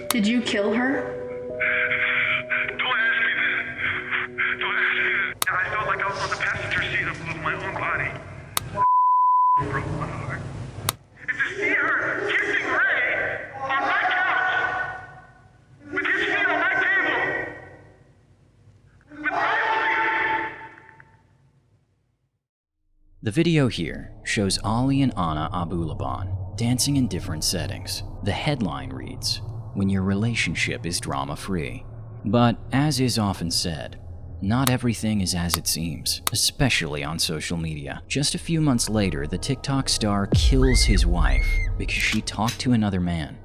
Did you kill her? Don't ask me that. Don't ask me that. I felt like I was on the passenger seat of my own body. Broke my heart. And to see her kissing Ray on my couch, with his feet on my table, with my holding. The video here shows Ali and Anna Abulaban dancing in different settings. The headline reads, "When your relationship is drama-free." But as is often said, not everything is as it seems, especially on social media. Just a few months later, the TikTok star kills his wife because she talked to another man.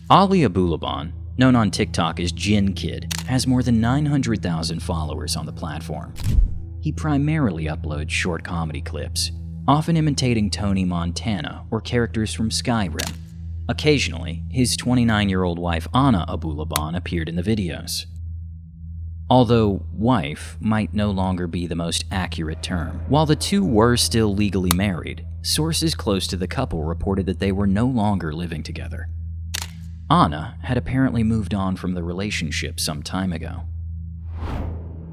Ali Abulaban, known on TikTok as Jinn Kid, has more than 900,000 followers on the platform. He primarily uploads short comedy clips, often imitating Tony Montana or characters from Skyrim. Occasionally, his 29-year-old wife Anna Abulaban appeared in the videos. Although wife might no longer be the most accurate term. While the two were still legally married, sources close to the couple reported that they were no longer living together. Anna had apparently moved on from the relationship some time ago.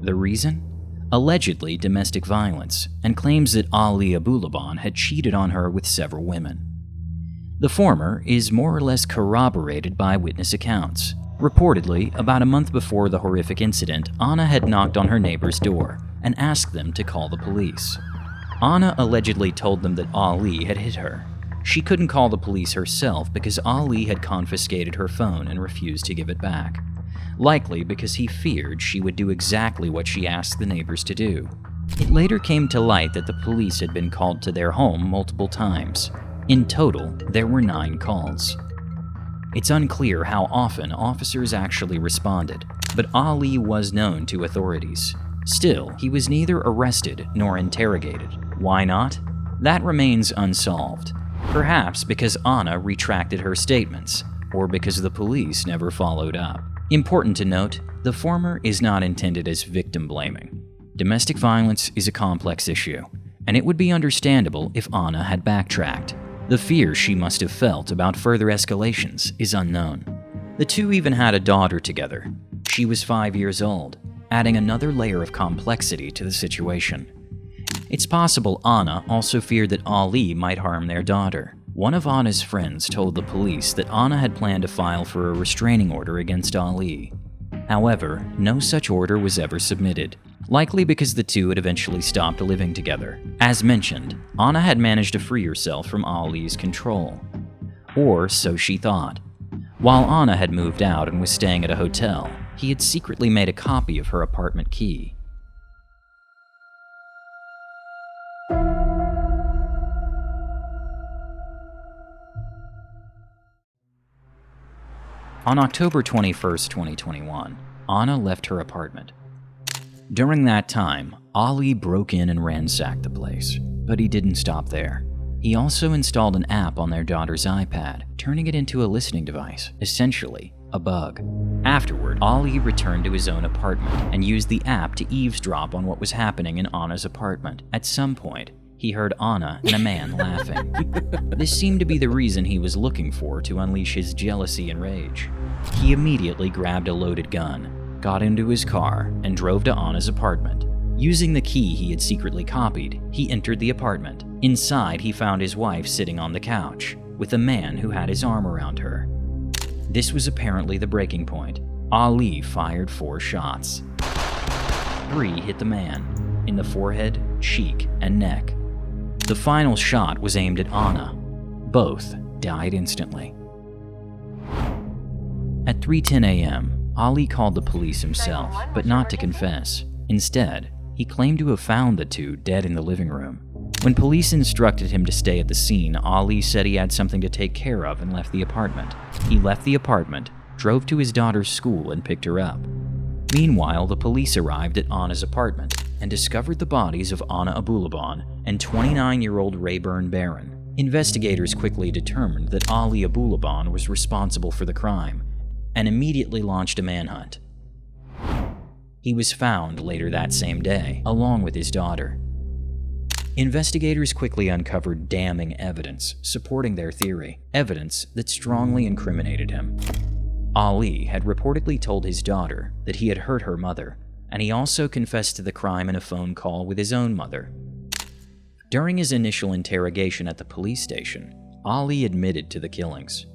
The reason? Allegedly domestic violence, and claims that Ali Abulaban had cheated on her with several women. The former is more or less corroborated by witness accounts. Reportedly, about a month before the horrific incident, Anna had knocked on her neighbor's door and asked them to call the police. Anna allegedly told them that Ali had hit her. She couldn't call the police herself because Ali had confiscated her phone and refused to give it back, likely because he feared she would do exactly what she asked the neighbors to do. It later came to light that the police had been called to their home multiple times. In total, there were 9 calls. It's unclear how often officers actually responded, but Ali was known to authorities. Still, he was neither arrested nor interrogated. Why not? That remains unsolved. Perhaps because Anna retracted her statements, or because the police never followed up. Important to note, the former is not intended as victim blaming. Domestic violence is a complex issue, and it would be understandable if Anna had backtracked. The fear she must have felt about further escalations is unknown. The two even had a daughter together. She was 5 years old, adding another layer of complexity to the situation. It's possible Anna also feared that Ali might harm their daughter. One of Anna's friends told the police that Anna had planned to file for a restraining order against Ali. However, no such order was ever submitted, likely because the two had eventually stopped living together. As mentioned, Anna had managed to free herself from Ali's control. Or so she thought. While Anna had moved out and was staying at a hotel, he had secretly made a copy of her apartment key. On October 21, 2021, Anna left her apartment. During that time, Ali broke in and ransacked the place, but he didn't stop there. He also installed an app on their daughter's iPad, turning it into a listening device, essentially a bug. Afterward, Ali returned to his own apartment and used the app to eavesdrop on what was happening in Anna's apartment. At some point, he heard Anna and a man laughing. This seemed to be the reason he was looking for to unleash his jealousy and rage. He immediately grabbed a loaded gun, got into his car, and drove to Anna's apartment. Using the key he had secretly copied, he entered the apartment. Inside, he found his wife sitting on the couch, with a man who had his arm around her. This was apparently the breaking point. Ali fired 4 shots. 3 hit the man, in the forehead, cheek, and neck. The final shot was aimed at Anna. Both died instantly. At 3:10 a.m., Ali called the police himself, but not to confess. Instead, he claimed to have found the two dead in the living room. When police instructed him to stay at the scene, Ali said he had something to take care of and left the apartment. He left the apartment, drove to his daughter's school, and picked her up. Meanwhile, the police arrived at Anna's apartment and discovered the bodies of Anna Abulaban and 29-year-old Rayburn Barron. Investigators quickly determined that Ali Abulaban was responsible for the crime and immediately launched a manhunt. He was found later that same day, along with his daughter. Investigators quickly uncovered damning evidence supporting their theory, evidence that strongly incriminated him. Ali had reportedly told his daughter that he had hurt her mother, and he also confessed to the crime in a phone call with his own mother. During his initial interrogation at the police station, Ali admitted to the killings.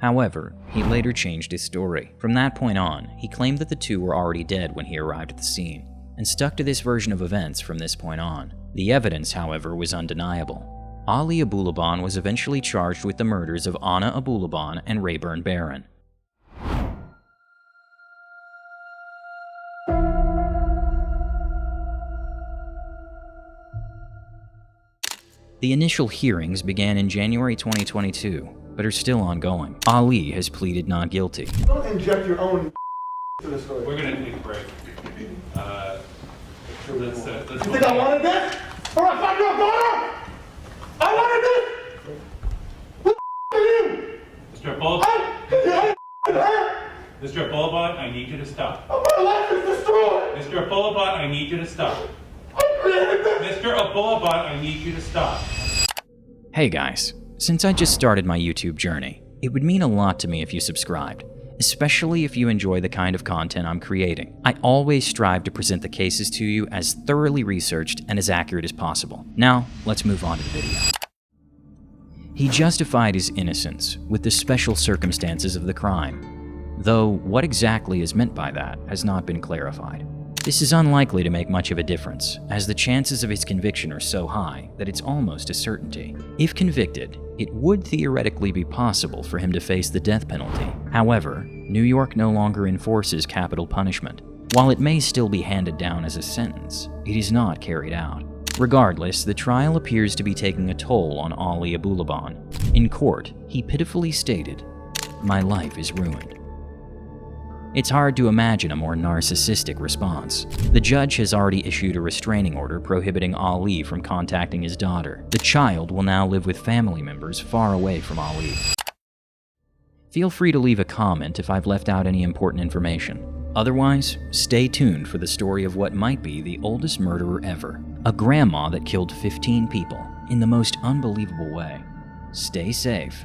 However, he later changed his story. From that point on, he claimed that the two were already dead when he arrived at the scene, and stuck to this version of events from this point on. The evidence, however, was undeniable. Ali Abulaban was eventually charged with the murders of Anna Abulaban and Rayburn Barron. The initial hearings began in January 2022, but are still ongoing. Ali has pleaded not guilty. Don't inject your own to the story. We're gonna take a break. Let's You think I wanted this? Or I found your daughter? I wanted this? What the are you? Mr. Abulaban, Mr. Abulaban, I need you to stop. My life is destroyed. Mr. Abulaban, I need you to stop. I created this. Mr. Abulaban, I need you to stop. Hey guys, since I just started my YouTube journey, it would mean a lot to me if you subscribed, especially if you enjoy the kind of content I'm creating. I always strive to present the cases to you as thoroughly researched and as accurate as possible. Now, let's move on to the video. He justified his innocence with the special circumstances of the crime, though what exactly is meant by that has not been clarified. This is unlikely to make much of a difference, as the chances of his conviction are so high that it's almost a certainty. If convicted, it would theoretically be possible for him to face the death penalty. However, New York no longer enforces capital punishment. While it may still be handed down as a sentence, it is not carried out. Regardless, the trial appears to be taking a toll on Ali Abulaban. In court, he pitifully stated, "My life is ruined." It's hard to imagine a more narcissistic response. The judge has already issued a restraining order prohibiting Ali from contacting his daughter. The child will now live with family members far away from Ali. Feel free to leave a comment if I've left out any important information. Otherwise, stay tuned for the story of what might be the oldest murderer ever. A grandma that killed 15 people in the most unbelievable way. Stay safe